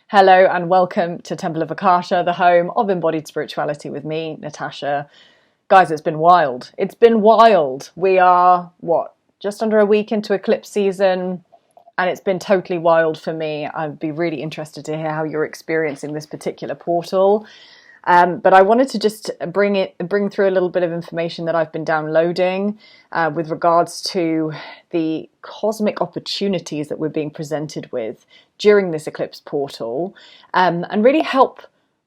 Hello and welcome to Temple of Akasha, the home of embodied spirituality with me, Natasha. Guys, it's been wild. It's been wild. We are, just under a week into eclipse season, and it's been totally wild for me. I'd be really interested to hear how you're experiencing this particular portal. But I wanted to just bring through a little bit of information that I've been downloading with regards to the cosmic opportunities that we're being presented with during this eclipse portal, and really help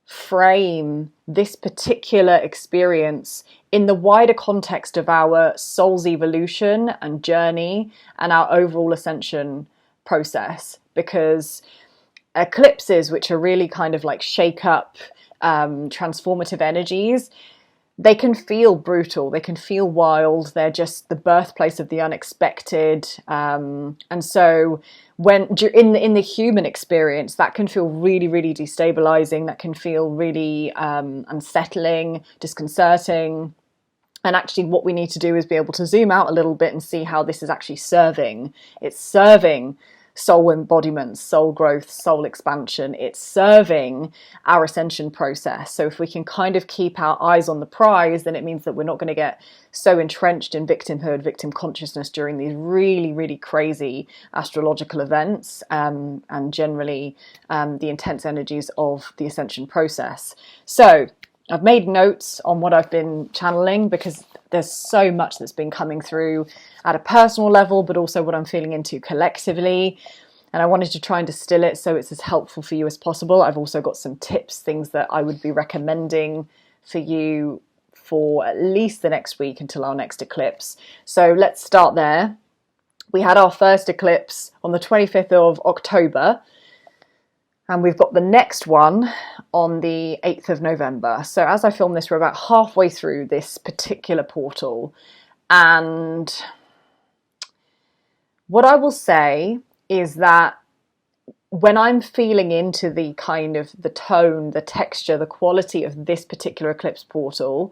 frame this particular experience in the wider context of our soul's evolution and journey and our overall ascension process. Because eclipses, which are really kind of like shake up, transformative energies, they can feel brutal, they can feel wild, they're just the birthplace of the unexpected, and so when in the human experience, that can feel really, really destabilizing, that can feel really unsettling, disconcerting. And actually what we need to do is be able to zoom out a little bit and see how this is actually serving. It's serving soul embodiment, soul growth, soul expansion. It's serving our ascension process. So if we can kind of keep our eyes on the prize, then it means that we're not going to get so entrenched in victimhood, victim consciousness during these really, really crazy astrological events, and generally the intense energies of the ascension process. So I've made notes on what I've been channeling because there's so much that's been coming through at a personal level, but also what I'm feeling into collectively. And I wanted to try and distill it so it's as helpful for you as possible. I've also got some tips, things that I would be recommending for you for at least the next week until our next eclipse. So let's start there. We had our first eclipse on the 25th of October. And we've got the next one on the 8th of November. So as I film this, we're about halfway through this particular portal. And what I will say is that when I'm feeling into the kind of the tone, the texture, the quality of this particular eclipse portal,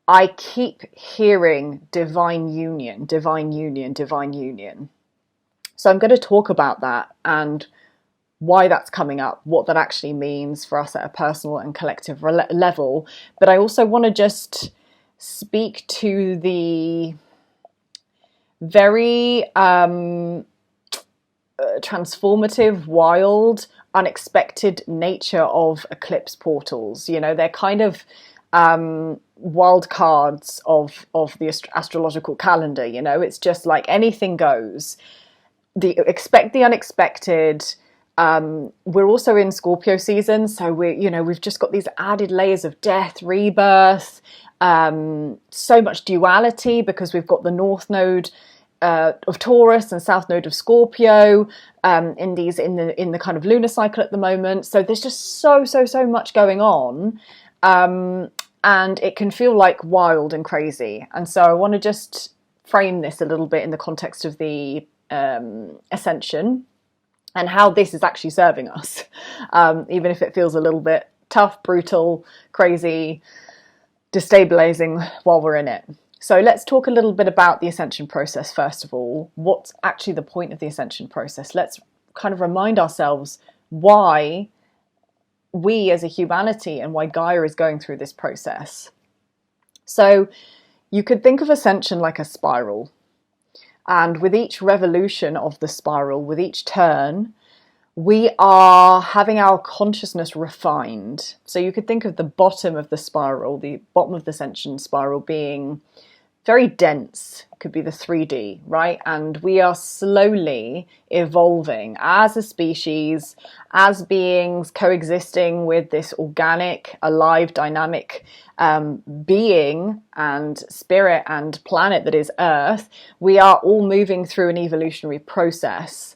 I keep hearing divine union, divine union, divine union. So I'm going to talk about that and why that's coming up, what that actually means for us at a personal and collective level. But I also want to just speak to the very transformative, wild, unexpected nature of eclipse portals. You know, they're kind of wild cards of the astrological calendar. You know, it's just like anything goes. Expect the unexpected. We're also in Scorpio season, so we've just got these added layers of death, rebirth, so much duality because we've got the North Node of Taurus and South Node of Scorpio in the kind of lunar cycle at the moment. So there's just so much going on, and it can feel like wild and crazy. And so I want to just frame this a little bit in the context of the ascension and how this is actually serving us, even if it feels a little bit tough, brutal, crazy, destabilizing while we're in it. So let's talk a little bit about the ascension process first of all. What's actually the point of the ascension process? Let's kind of remind ourselves why we as a humanity and why Gaia is going through this process. So you could think of ascension like a spiral. And with each revolution of the spiral, with each turn, we are having our consciousness refined. So you could think of the bottom of the spiral, the bottom of the ascension spiral being very dense. It could be the 3D, right? And we are slowly evolving as a species, as beings coexisting with this organic, alive, dynamic being and spirit and planet that is Earth. We are all moving through an evolutionary process.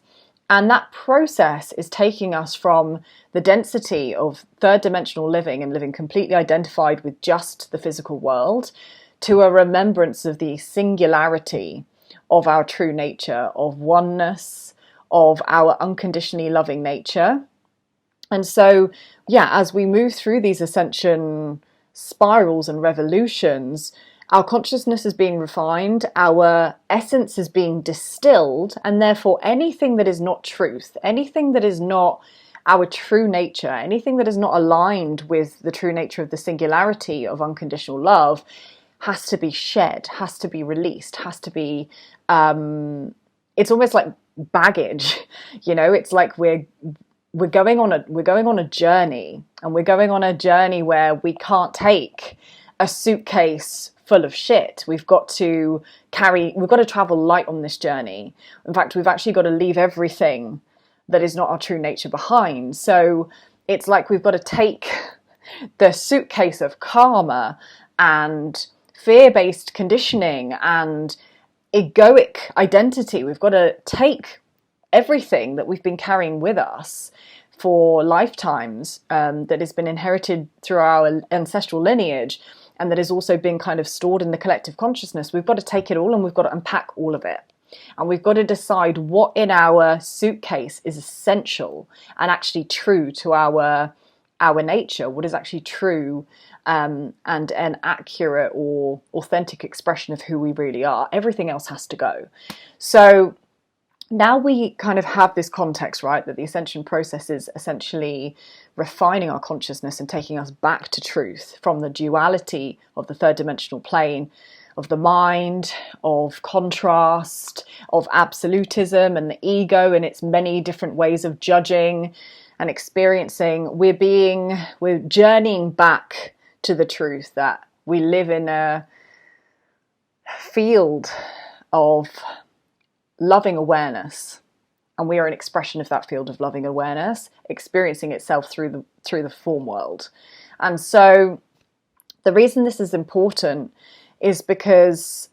And that process is taking us from the density of third dimensional living and living completely identified with just the physical world to a remembrance of the singularity of our true nature, of oneness, of our unconditionally loving nature. And so, as we move through these ascension spirals and revolutions, Our consciousness is being refined, our essence is being distilled, and therefore anything that is not truth, anything that is not our true nature, anything that is not aligned with the true nature of the singularity of unconditional love has to be shed, has to be released, has to be, it's almost like baggage, you know, it's like we're going on a journey, and we're going on a journey where we can't take a suitcase full of shit. We've got to travel light on this journey. In fact, we've actually got to leave everything that is not our true nature behind. So it's like we've got to take the suitcase of karma and fear-based conditioning and egoic identity. We've got to take everything that we've been carrying with us for lifetimes, that has been inherited through our ancestral lineage, and that has also been kind of stored in the collective consciousness. We've got to take it all, and we've got to unpack all of it. And we've got to decide what in our suitcase is essential and actually true to our nature, what is actually true, and an accurate or authentic expression of who we really are. Everything else has to go. So now we kind of have this context, right, that the ascension process is essentially refining our consciousness and taking us back to truth from the duality of the third dimensional plane, of the mind, of contrast, of absolutism and the ego and its many different ways of judging and experiencing. We're journeying back to the truth that we live in a field of loving awareness, and we are an expression of that field of loving awareness, experiencing itself through the form world. And so the reason this is important is because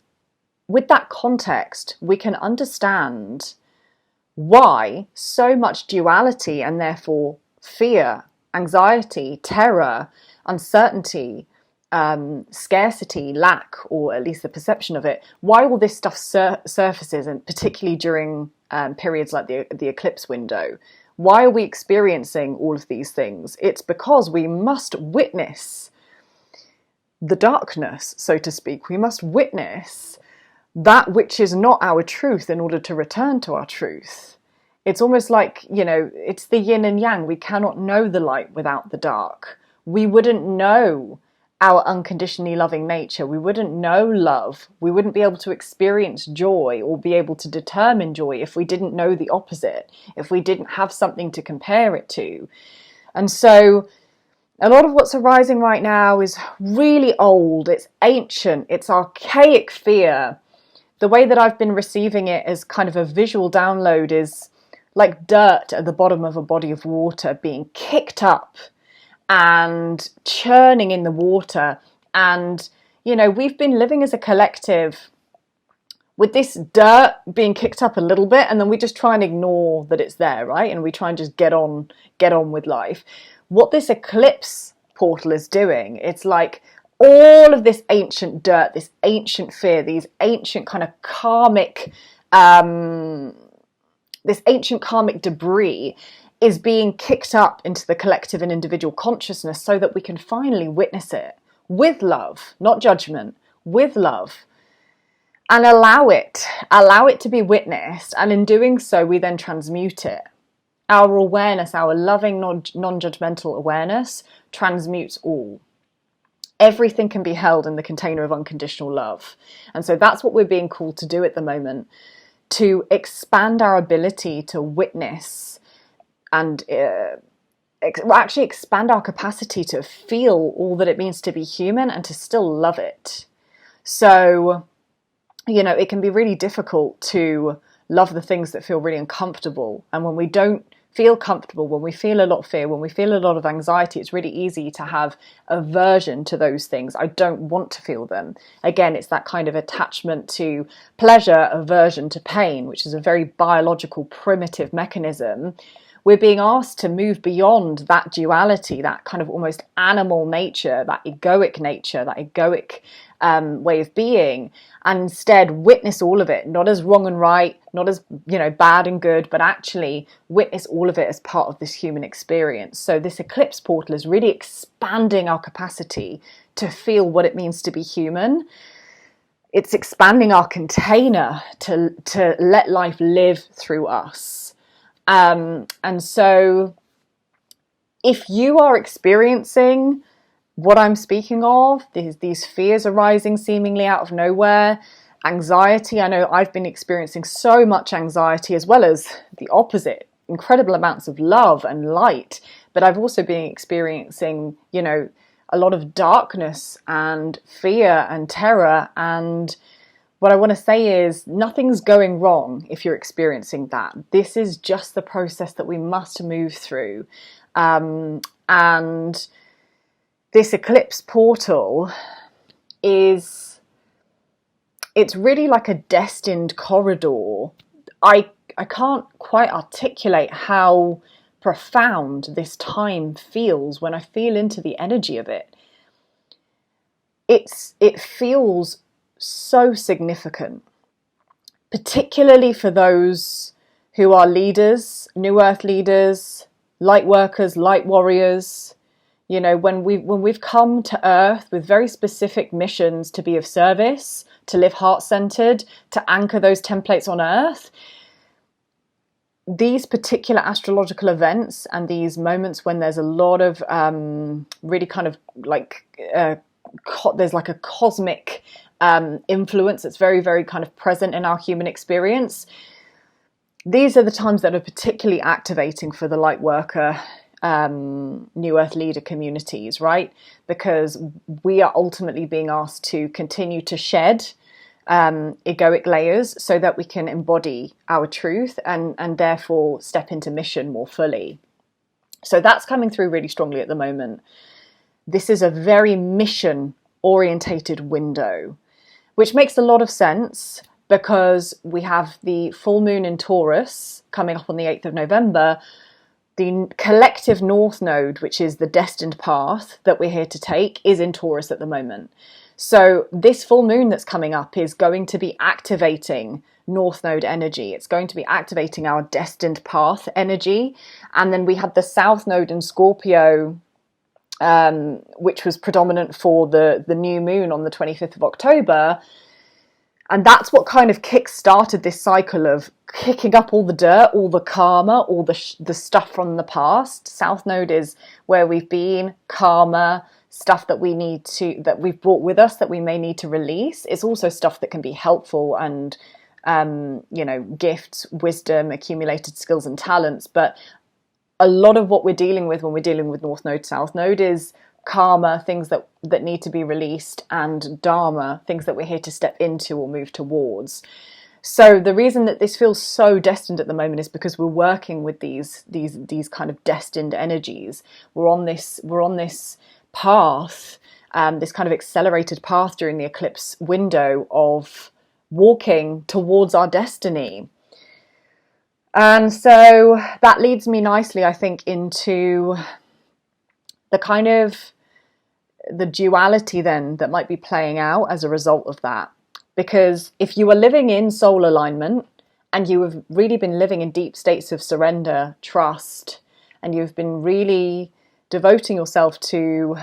with that context, we can understand why so much duality, and therefore fear, anxiety, terror, uncertainty, scarcity, lack, or at least the perception of it, why all this stuff surfaces, and particularly during periods like the eclipse window. Why are we experiencing all of these things? It's because we must witness the darkness, so to speak. We must witness that which is not our truth in order to return to our truth. It's almost like, you know, it's the yin and yang. We cannot know the light without the dark. We wouldn't know our unconditionally loving nature. We wouldn't know love. We wouldn't be able to experience joy or be able to determine joy if we didn't know the opposite, if we didn't have something to compare it to. And so a lot of what's arising right now is really old, it's ancient, it's archaic fear. The way that I've been receiving it as kind of a visual download is like dirt at the bottom of a body of water being kicked up and churning in the water. And, you know, we've been living as a collective with this dirt being kicked up a little bit, and then we just try and ignore that it's there, right? And we try and just get on with life. What this eclipse portal is doing, it's like all of this ancient dirt, this ancient fear, these ancient kind of karmic, this ancient karmic debris is being kicked up into the collective and individual consciousness so that we can finally witness it with love, not judgment, with love, and allow it to be witnessed. And in doing so, we then transmute it. Our awareness, our loving, non-judgmental awareness transmutes all. Everything can be held in the container of unconditional love. And so that's what we're being called to do at the moment, to expand our ability to witness and actually expand our capacity to feel all that it means to be human and to still love it. So, you know, it can be really difficult to love the things that feel really uncomfortable. And when we don't feel comfortable, when we feel a lot of fear, when we feel a lot of anxiety, it's really easy to have aversion to those things. I don't want to feel them. Again, it's that kind of attachment to pleasure, aversion to pain, which is a very biological, primitive mechanism. We're being asked to move beyond that duality, that kind of almost animal nature, that egoic nature, that egoic way of being, and instead witness all of it, not as wrong and right, not as, you know, bad and good, but actually witness all of it as part of this human experience. So this eclipse portal is really expanding our capacity to feel what it means to be human. it's expanding our container to let life live through us. And so if you are experiencing what I'm speaking of, these fears arising seemingly out of nowhere, anxiety, I know I've been experiencing so much anxiety, as well as the opposite, incredible amounts of love and light, but I've also been experiencing, you know, a lot of darkness and fear and terror. And what I want to say is nothing's going wrong if you're experiencing that. This is just the process that we must move through. And this eclipse portal it's really like a destined corridor. I can't quite articulate how profound this time feels when I feel into the energy of it. It feels so significant, particularly for those who are leaders, New Earth leaders, light workers, light warriors. You know, when we've come to Earth with very specific missions to be of service, to live heart-centered, to anchor those templates on Earth, these particular astrological events and these moments when there's a lot of really kind of like there's like a cosmic influence that's very, very kind of present in our human experience. These are the times that are particularly activating for the light worker, New Earth leader communities, right? Because we are ultimately being asked to continue to shed egoic layers so that we can embody our truth and therefore step into mission more fully. So that's coming through really strongly at the moment. This is a very mission orientated window, which makes a lot of sense because we have the full moon in Taurus coming up on the 8th of November, the collective North Node, which is the destined path that we're here to take, is in Taurus at the moment. So this full moon that's coming up is going to be activating North Node energy. It's going to be activating our destined path energy. And then we had the South Node in Scorpio, which was predominant for the new moon on the 25th of October. And that's what kind of kick-started this cycle of kicking up all the dirt, all the karma, all the stuff from the past. South Node is where we've been, karma, stuff that we've brought with us that we may need to release. It's also stuff that can be helpful and, gifts, wisdom, accumulated skills and talents. But a lot of what we're dealing with when we're dealing with North Node, South Node is karma, things that need to be released, and dharma, things that we're here to step into or move towards. So the reason that this feels so destined at the moment is because we're working with these kind of destined energies. We're on this path, this kind of accelerated path during the eclipse window of walking towards our destiny. And so that leads me nicely, I think, into the kind of the duality then that might be playing out as a result of that. Because if you are living in soul alignment and you have really been living in deep states of surrender, trust, and you've been really devoting yourself to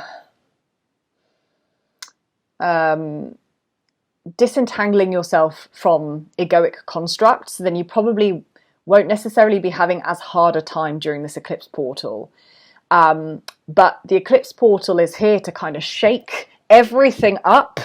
disentangling yourself from egoic constructs, then you probably won't necessarily be having as hard a time during this eclipse portal. But the eclipse portal is here to kind of shake everything up,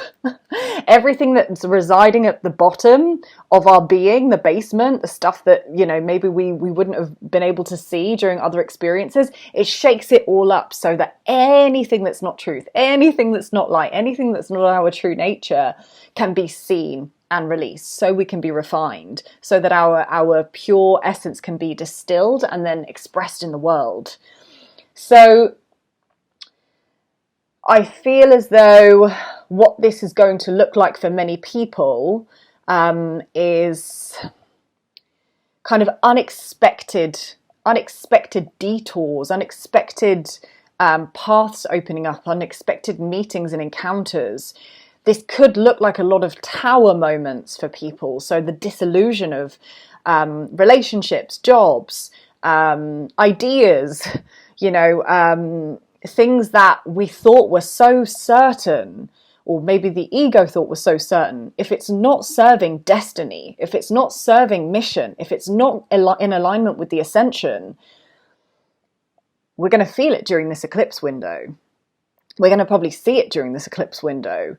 everything that's residing at the bottom of our being, the basement, the stuff that, maybe we wouldn't have been able to see during other experiences. It shakes it all up so that anything that's not truth, anything that's not light, anything that's not our true nature can be seen and released, so we can be refined, so that our pure essence can be distilled and then expressed in the world. So I feel as though what this is going to look like for many people is kind of unexpected detours, unexpected paths opening up, unexpected meetings and encounters. This could look like a lot of tower moments for people. So the disillusion of relationships, jobs, ideas, things that we thought were so certain or maybe the ego thought was so certain, if it's not serving destiny, if it's not serving mission, if it's not in alignment with the ascension, we're going to feel it during this eclipse window. We're going to probably see it during this eclipse window.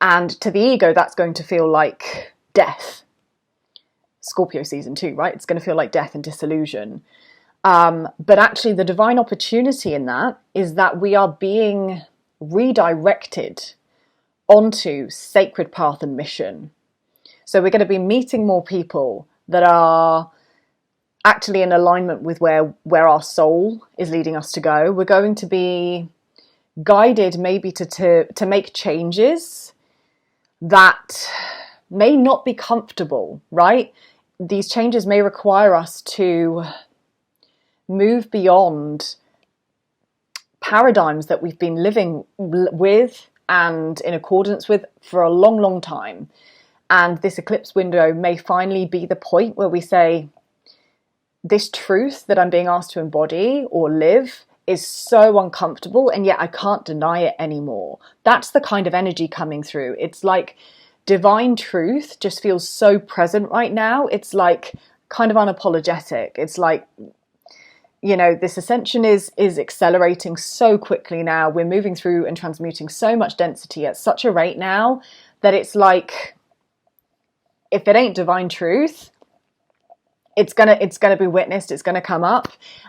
And to the ego, that's going to feel like death. Scorpio season 2, right? It's going to feel like death and disillusion. But actually the divine opportunity in that is that we are being redirected onto sacred path and mission. So we're going to be meeting more people that are actually in alignment with where our soul is leading us to go. We're going to be guided maybe to make changes that may not be comfortable, right? These changes may require us to move beyond paradigms that we've been living with and in accordance with for a long, long time. And this eclipse window may finally be the point where we say, this truth that I'm being asked to embody or live is so uncomfortable, and yet I can't deny it anymore. That's the kind of energy coming through. It's like divine truth just feels so present right now. It's like kind of unapologetic. It's like, you know, this ascension is accelerating so quickly now. We're moving through and transmuting so much density at such a rate now that it's like, if it ain't divine truth, it's gonna be witnessed, it's gonna come up,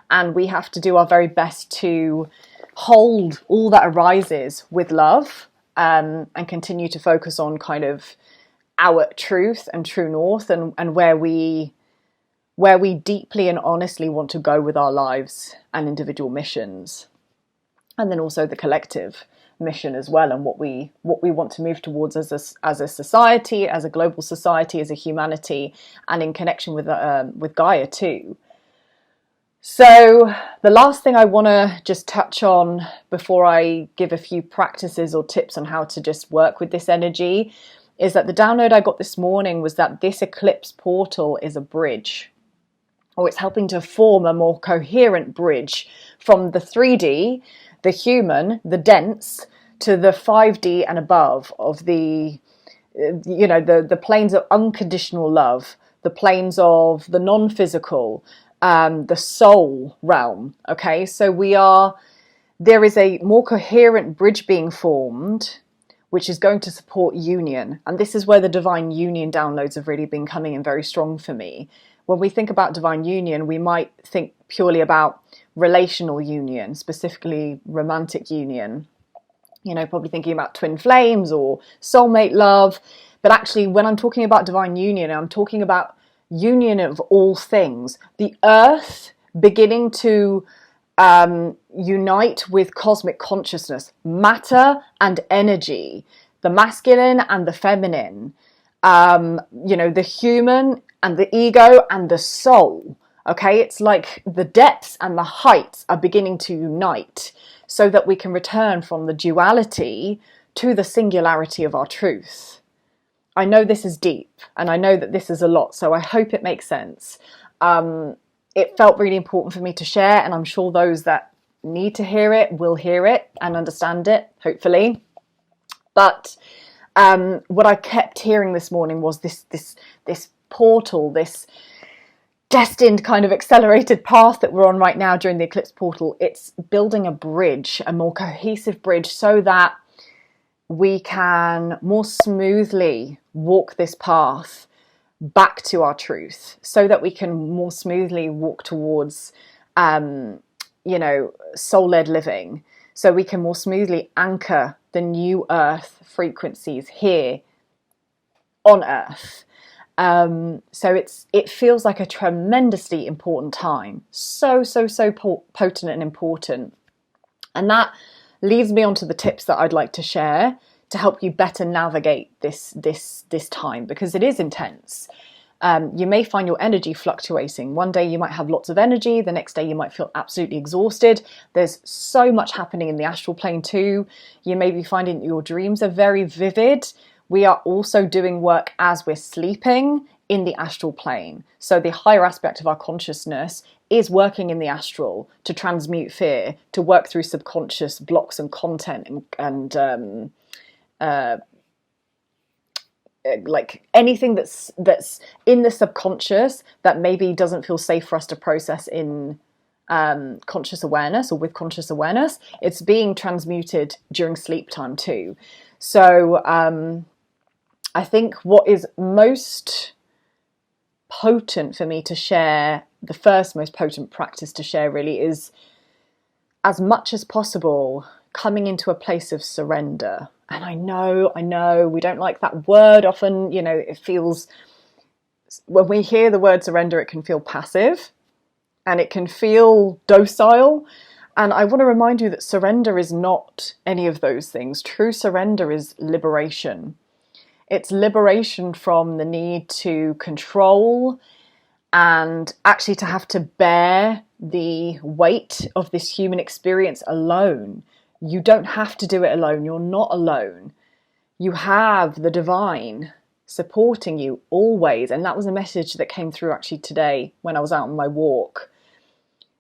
and we have to do our very best to hold all that arises with love, and continue to focus on kind of our truth and true north, and where we deeply and honestly want to go with our lives and individual missions, and then also the collective mission as well, and what we want to move towards as a society, as a global society, as a humanity, and in connection with Gaia too. So the last thing I want to just touch on before I give a few practices or tips on how to just work with this energy is that the download I got this morning was that this eclipse portal is a bridge, or it's helping to form a more coherent bridge from the 3D, the human, the dense, to the 5D and above of the, you know, the planes of unconditional love, the planes of the non-physical, the soul realm. Okay, so there is a more coherent bridge being formed, which is going to support union. And this is where the divine union downloads have really been coming in very strong for me. When we think about divine union, we might think purely about relational union, specifically romantic union. You know, probably thinking about twin flames or soulmate love. But actually, when I'm talking about divine union, I'm talking about union of all things. The earth beginning to unite with cosmic consciousness, matter and energy, the masculine and the feminine, you know, the human and the ego and the soul. Okay, it's like the depths and the heights are beginning to unite so that we can return from the duality to the singularity of our truth. I know this is deep, and I know that this is a lot, so I hope it makes sense. It felt really important for me to share, and I'm sure those that need to hear it will hear it and understand it, hopefully. But what I kept hearing this morning was this portal, this destined kind of accelerated path that we're on right now during the eclipse portal. It's building a bridge, a more cohesive bridge, so that we can more smoothly walk this path back to our truth, so that we can more smoothly walk towards, you know, soul-led living, so we can more smoothly anchor the new earth frequencies here on earth. So it feels like a tremendously important time, so potent and important. And that leads me on to the tips that I'd like to share to help you better navigate this time, because it is intense. You may find your energy fluctuating. One day you might have lots of energy, the next day you might feel absolutely exhausted. There's so much happening in the astral plane too. You may be finding that your dreams are very vivid. We are also doing work as we're sleeping in the astral plane. So the higher aspect of our consciousness is working in the astral to transmute fear, to work through subconscious blocks and content and like anything that's in the subconscious that maybe doesn't feel safe for us to process in conscious awareness or with conscious awareness, it's being transmuted during sleep time too. So I think what is most potent for me to share, the first most potent practice to share really, is as much as possible coming into a place of surrender. And I know, we don't like that word often, you know, it feels, when we hear the word surrender, it can feel passive and it can feel docile. And I want to remind you that surrender is not any of those things. True surrender is liberation. It's liberation from the need to control and actually to have to bear the weight of this human experience alone. You don't have to do it alone. You're not alone. You have the divine supporting you always. And that was a message that came through actually today when I was out on my walk.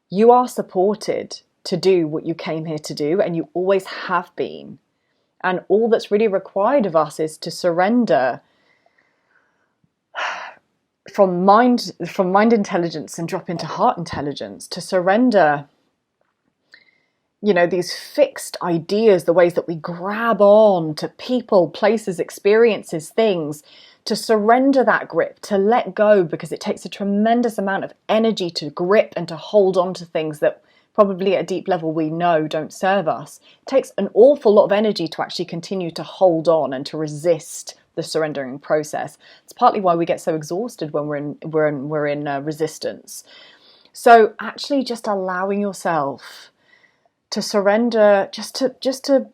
You are supported to do what you came here to do, and you always have been. And all that's really required of us is to surrender from mind intelligence and drop into heart intelligence, to surrender, you know, these fixed ideas, the ways that we grab on to people, places, experiences, things, to surrender that grip, to let go, because it takes a tremendous amount of energy to grip and to hold on to things that probably at a deep level we know don't serve us. It takes an awful lot of energy to actually continue to hold on and to resist the surrendering process. It's partly why we get so exhausted when we're in resistance. So actually just allowing yourself to surrender, just to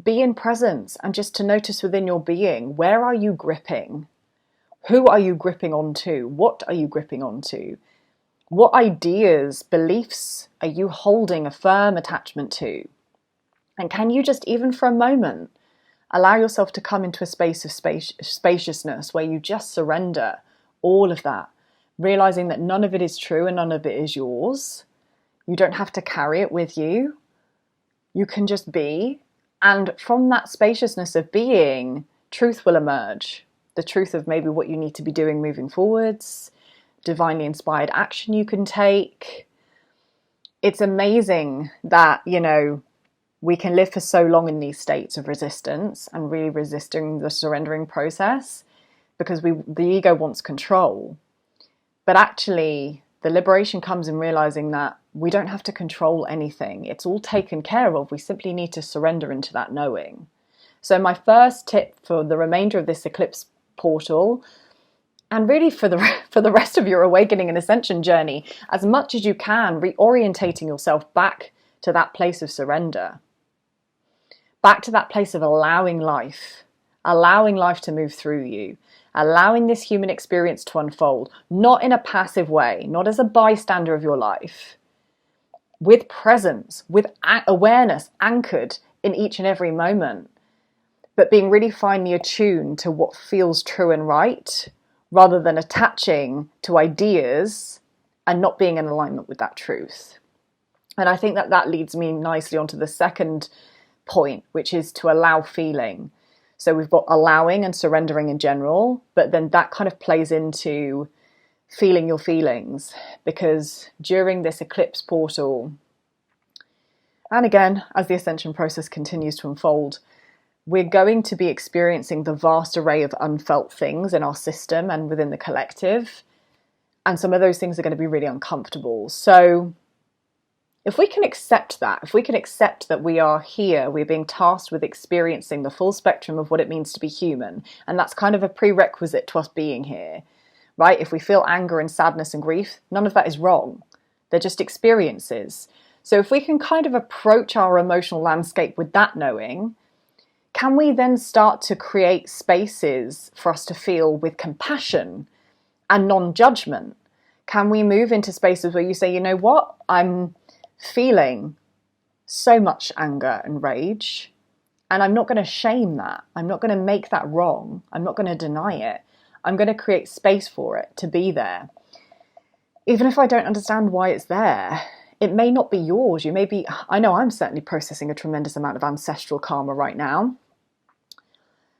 be in presence, and just to notice within your being, where are you gripping? Who are you gripping onto? What are you gripping onto? What ideas, beliefs are you holding a firm attachment to? And can you just, even for a moment, allow yourself to come into a space of spaciousness where you just surrender all of that, realizing that none of it is true and none of it is yours. You don't have to carry it with you. You can just be. And from that spaciousness of being, truth will emerge. The truth of maybe what you need to be doing moving forwards, divinely inspired action you can take. It's amazing that, you know, we can live for so long in these states of resistance and really resisting the surrendering process because the ego wants control. But actually, the liberation comes in realizing that we don't have to control anything. It's all taken care of. We simply need to surrender into that knowing. So my first tip for the remainder of this eclipse portal, and really for the rest of your awakening and ascension journey, as much as you can, reorientating yourself back to that place of surrender, back to that place of allowing life to move through you, allowing this human experience to unfold, not in a passive way, not as a bystander of your life, with presence, with awareness anchored in each and every moment, but being really finely attuned to what feels true and right, rather than attaching to ideas and not being in alignment with that truth. And I think that leads me nicely onto the second point, which is to allow feeling. So we've got allowing and surrendering in general, but then that kind of plays into feeling your feelings, because during this eclipse portal, and again, as the ascension process continues to unfold, we're going to be experiencing the vast array of unfelt things in our system and within the collective. And some of those things are going to be really uncomfortable. So if we can accept that we are here, we're being tasked with experiencing the full spectrum of what it means to be human. And that's kind of a prerequisite to us being here, right? If we feel anger and sadness and grief, none of that is wrong. They're just experiences. So if we can kind of approach our emotional landscape with that knowing, can we then start to create spaces for us to feel with compassion and non-judgment? Can we move into spaces where you say, you know what, I'm feeling so much anger and rage, and I'm not going to shame that. I'm not going to make that wrong. I'm not going to deny it. I'm going to create space for it to be there. Even if I don't understand why it's there, it may not be yours. I know I'm certainly processing a tremendous amount of ancestral karma right now.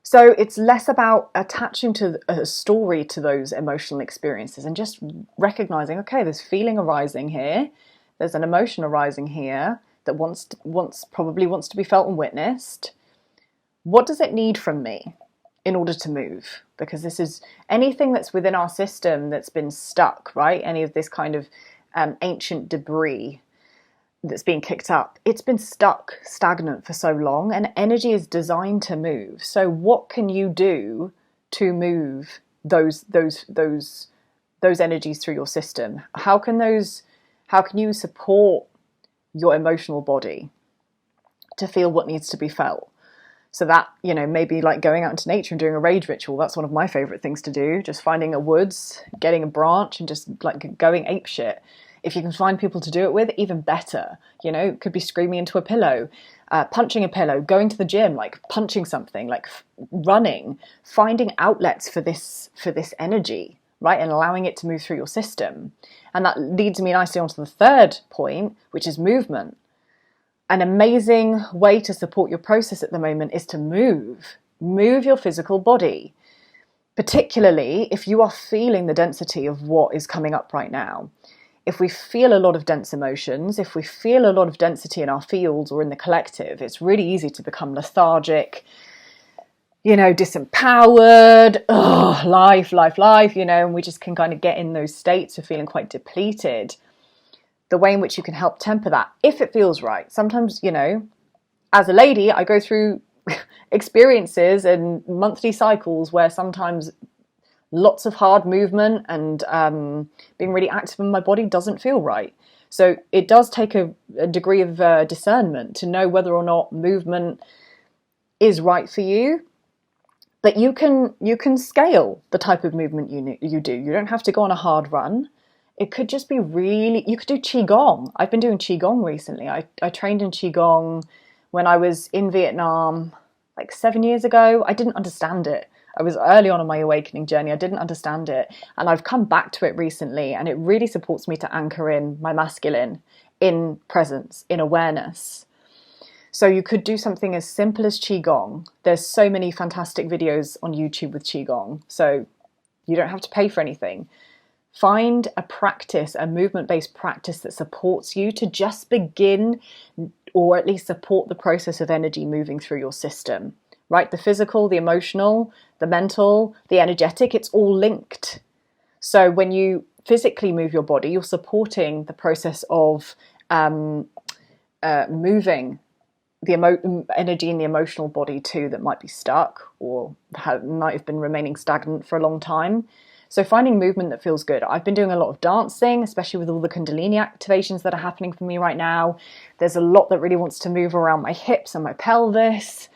So it's less about attaching to a story to those emotional experiences and just recognizing, okay, there's feeling arising here, there's an emotion arising here that probably wants to be felt and witnessed. What does it need from me in order to move? Because this is anything that's within our system that's been stuck, right? Any of this kind of ancient debris that's being kicked up, it's been stuck stagnant for so long, and energy is designed to move. So what can you do to move those energies through your system? How can you support your emotional body to feel what needs to be felt? So that, maybe like going out into nature and doing a rage ritual. That's one of my favorite things to do. Just finding a woods, getting a branch and just like going apeshit. If you can find people to do it with, even better. It could be screaming into a pillow, punching a pillow, going to the gym, like punching something, like running, finding outlets for this energy, right? And allowing it to move through your system. And that leads me nicely onto the third point, which is movement. An amazing way to support your process at the moment is to move your physical body, particularly if you are feeling the density of what is coming up right now. If we feel a lot of dense emotions, if we feel a lot of density in our fields or in the collective, it's really easy to become lethargic, disempowered, life, and we just can kind of get in those states of feeling quite depleted. The way in which you can help temper that, if it feels right. Sometimes, as a lady, I go through experiences and monthly cycles where sometimes lots of hard movement and being really active in my body doesn't feel right. So it does take a degree of discernment to know whether or not movement is right for you. But you can scale the type of movement you do. You don't have to go on a hard run. It could just be you could do Qigong. I've been doing Qigong recently. I trained in Qigong when I was in Vietnam like 7 years ago. I didn't understand it. I was early on in my awakening journey. I didn't understand it. And I've come back to it recently, and it really supports me to anchor in my masculine, in presence, in awareness. So you could do something as simple as Qigong. There's so many fantastic videos on YouTube with Qigong. So you don't have to pay for anything. Find a practice, a movement-based practice that supports you to just begin, or at least support the process of energy moving through your system, right? The physical, the emotional, the mental, the energetic, it's all linked. So when you physically move your body, you're supporting the process of moving the energy in the emotional body too that might be stuck or might have been remaining stagnant for a long time. So finding movement that feels good. I've been doing a lot of dancing, especially with all the Kundalini activations that are happening for me right now. There's a lot that really wants to move around my hips and my pelvis.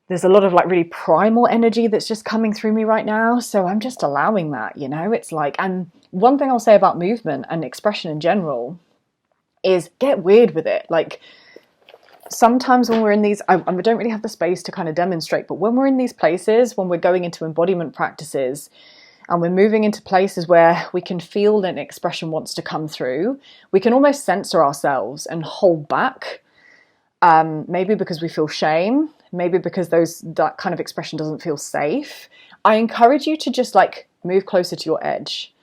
There's a lot of like really primal energy that's just coming through me right now. So I'm just allowing that, it's like, and one thing I'll say about movement and expression in general is get weird with it. Like sometimes when we're in these, I don't really have the space to kind of demonstrate, but when we're in these places, when we're going into embodiment practices, and we're moving into places where we can feel that an expression wants to come through, we can almost censor ourselves and hold back. Maybe because we feel shame, maybe because that kind of expression doesn't feel safe. I encourage you to just like move closer to your edge,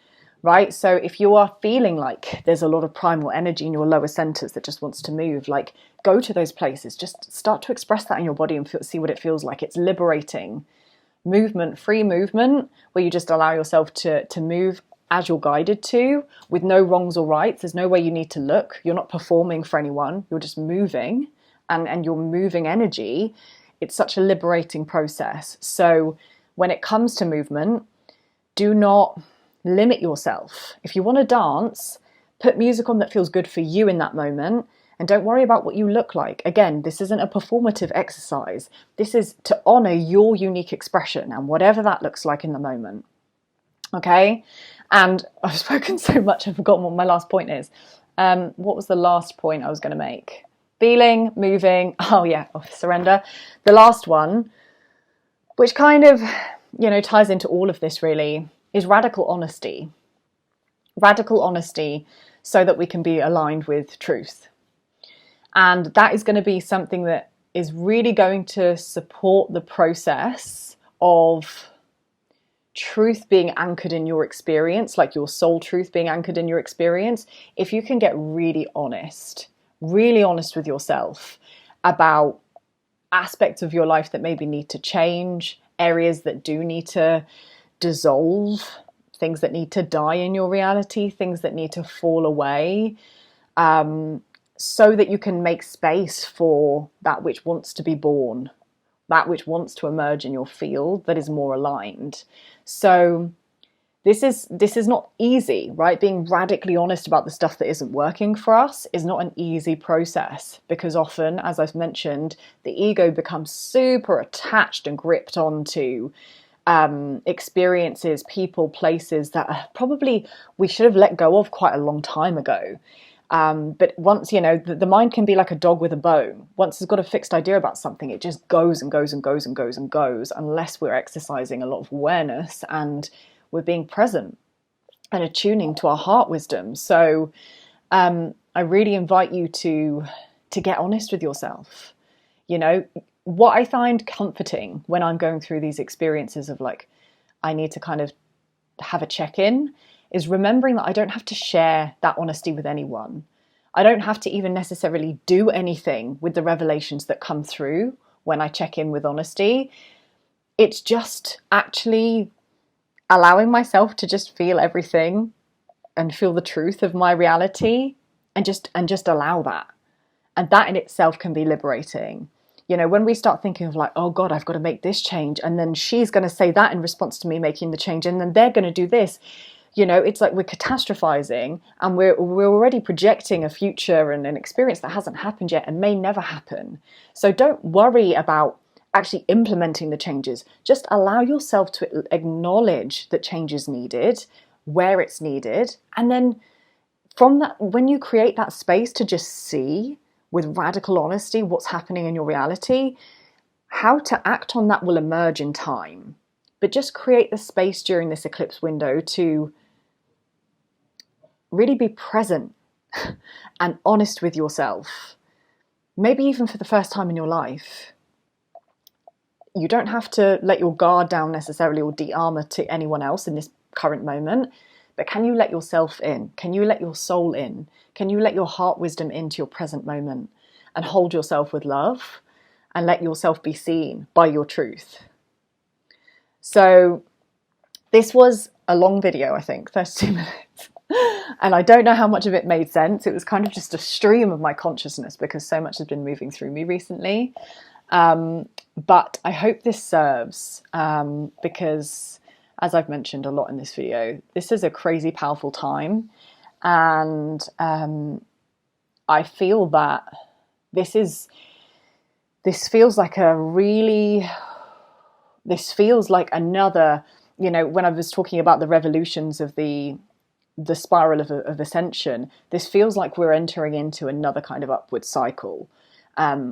right? So if you are feeling like there's a lot of primal energy in your lower centers that just wants to move, like go to those places, just start to express that in your body and see what it feels like. It's liberating. Movement, free movement, where you just allow yourself to move as you're guided to, with no wrongs or rights. There's no way you need to look. You're not performing for anyone. You're just moving, and you're moving energy. It's such a liberating process. So when it comes to movement, do not limit yourself. If you want to dance, put music on that feels good for you in that moment. And don't worry about what you look like. Again, this isn't a performative exercise. This is to honor your unique expression and whatever that looks like in the moment. Okay? And I've spoken so much, I've forgotten what my last point is. What was the last point I was going to make? Feeling, moving, surrender. The last one, which kind of, ties into all of this really, is radical honesty. Radical honesty so that we can be aligned with truth. And that is going to be something that is really going to support the process of truth being anchored in your experience, like your soul truth being anchored in your experience, if you can get really honest with yourself about aspects of your life that maybe need to change, areas that do need to dissolve, things that need to die in your reality, things that need to fall away, so that you can make space for that which wants to be born, that which wants to emerge in your field that is more aligned. So this is not easy, right? Being radically honest about the stuff that isn't working for us is not an easy process, because often, as I've mentioned, the ego becomes super attached and gripped onto experiences, people, places that probably we should have let go of quite a long time ago. But once, the mind can be like a dog with a bone. Once it's got a fixed idea about something, it just goes and goes and goes and goes and goes, unless we're exercising a lot of awareness and we're being present and attuning to our heart wisdom. So I really invite you to get honest with yourself. What I find comforting when I'm going through these experiences of like, I need to kind of have a check-in, is remembering that I don't have to share that honesty with anyone. I don't have to even necessarily do anything with the revelations that come through when I check in with honesty. It's just actually allowing myself to just feel everything and feel the truth of my reality, and just allow that. And that in itself can be liberating. When we start thinking of like, oh God, I've got to make this change, and then she's going to say that in response to me making the change, and then they're going to do this. It's like we're catastrophizing, and we're already projecting a future and an experience that hasn't happened yet and may never happen. So don't worry about actually implementing the changes. Just allow yourself to acknowledge that change is needed, where it's needed, and then from that, when you create that space to just see with radical honesty what's happening in your reality, how to act on that will emerge in time. But just create the space during this eclipse window to really be present and honest with yourself. Maybe even for the first time in your life. You don't have to let your guard down necessarily or de-armor to anyone else in this current moment, but can you let yourself in? Can you let your soul in? Can you let your heart wisdom into your present moment and hold yourself with love and let yourself be seen by your truth? So this was a long video, I think, 32 minutes. And I don't know how much of it made sense. It was kind of just a stream of my consciousness because so much has been moving through me recently. But I hope this serves, because as I've mentioned a lot in this video, this is a crazy powerful time. And I feel that this feels like another, when I was talking about the revolutions of the spiral of ascension, this feels like we're entering into another kind of upward cycle,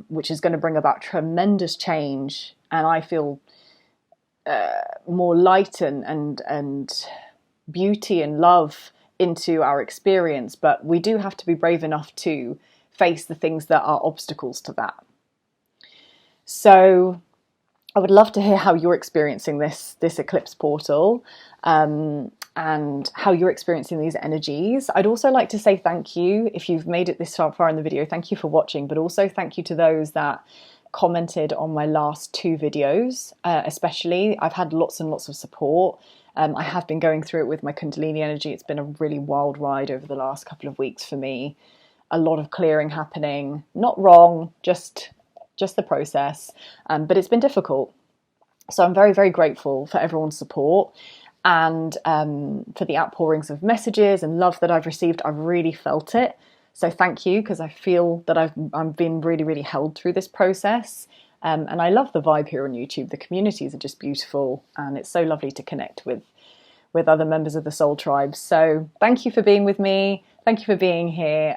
which is going to bring about tremendous change. And I feel more light and beauty and love into our experience. But we do have to be brave enough to face the things that are obstacles to that. So I would love to hear how you're experiencing this eclipse portal, and how you're experiencing these energies. I'd also like to say thank you if you've made it this far in the video. Thank you for watching, but also thank you to those that commented on my last 2 videos, especially. I've had lots and lots of support. I have been going through it with my Kundalini energy. It's been a really wild ride over the last couple of weeks for me. A lot of clearing happening. Not wrong, just the process. But it's been difficult. So I'm very, very grateful for everyone's support and for the outpourings of messages and love that I've received. I've really felt it. So thank you, because I feel that I've been really, really held through this process. And I love the vibe here on YouTube. The communities are just beautiful, and it's so lovely to connect with other members of the Soul Tribe. So thank you for being with me. Thank you for being here.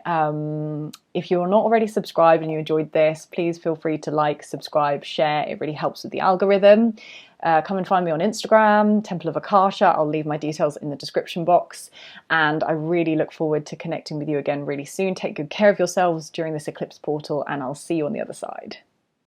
If you're not already subscribed and you enjoyed this, please feel free to like, subscribe, share. It really helps with the algorithm. Come and find me on Instagram, Temple of Akasha. I'll leave my details in the description box. And I really look forward to connecting with you again really soon. Take good care of yourselves during this eclipse portal, and I'll see you on the other side.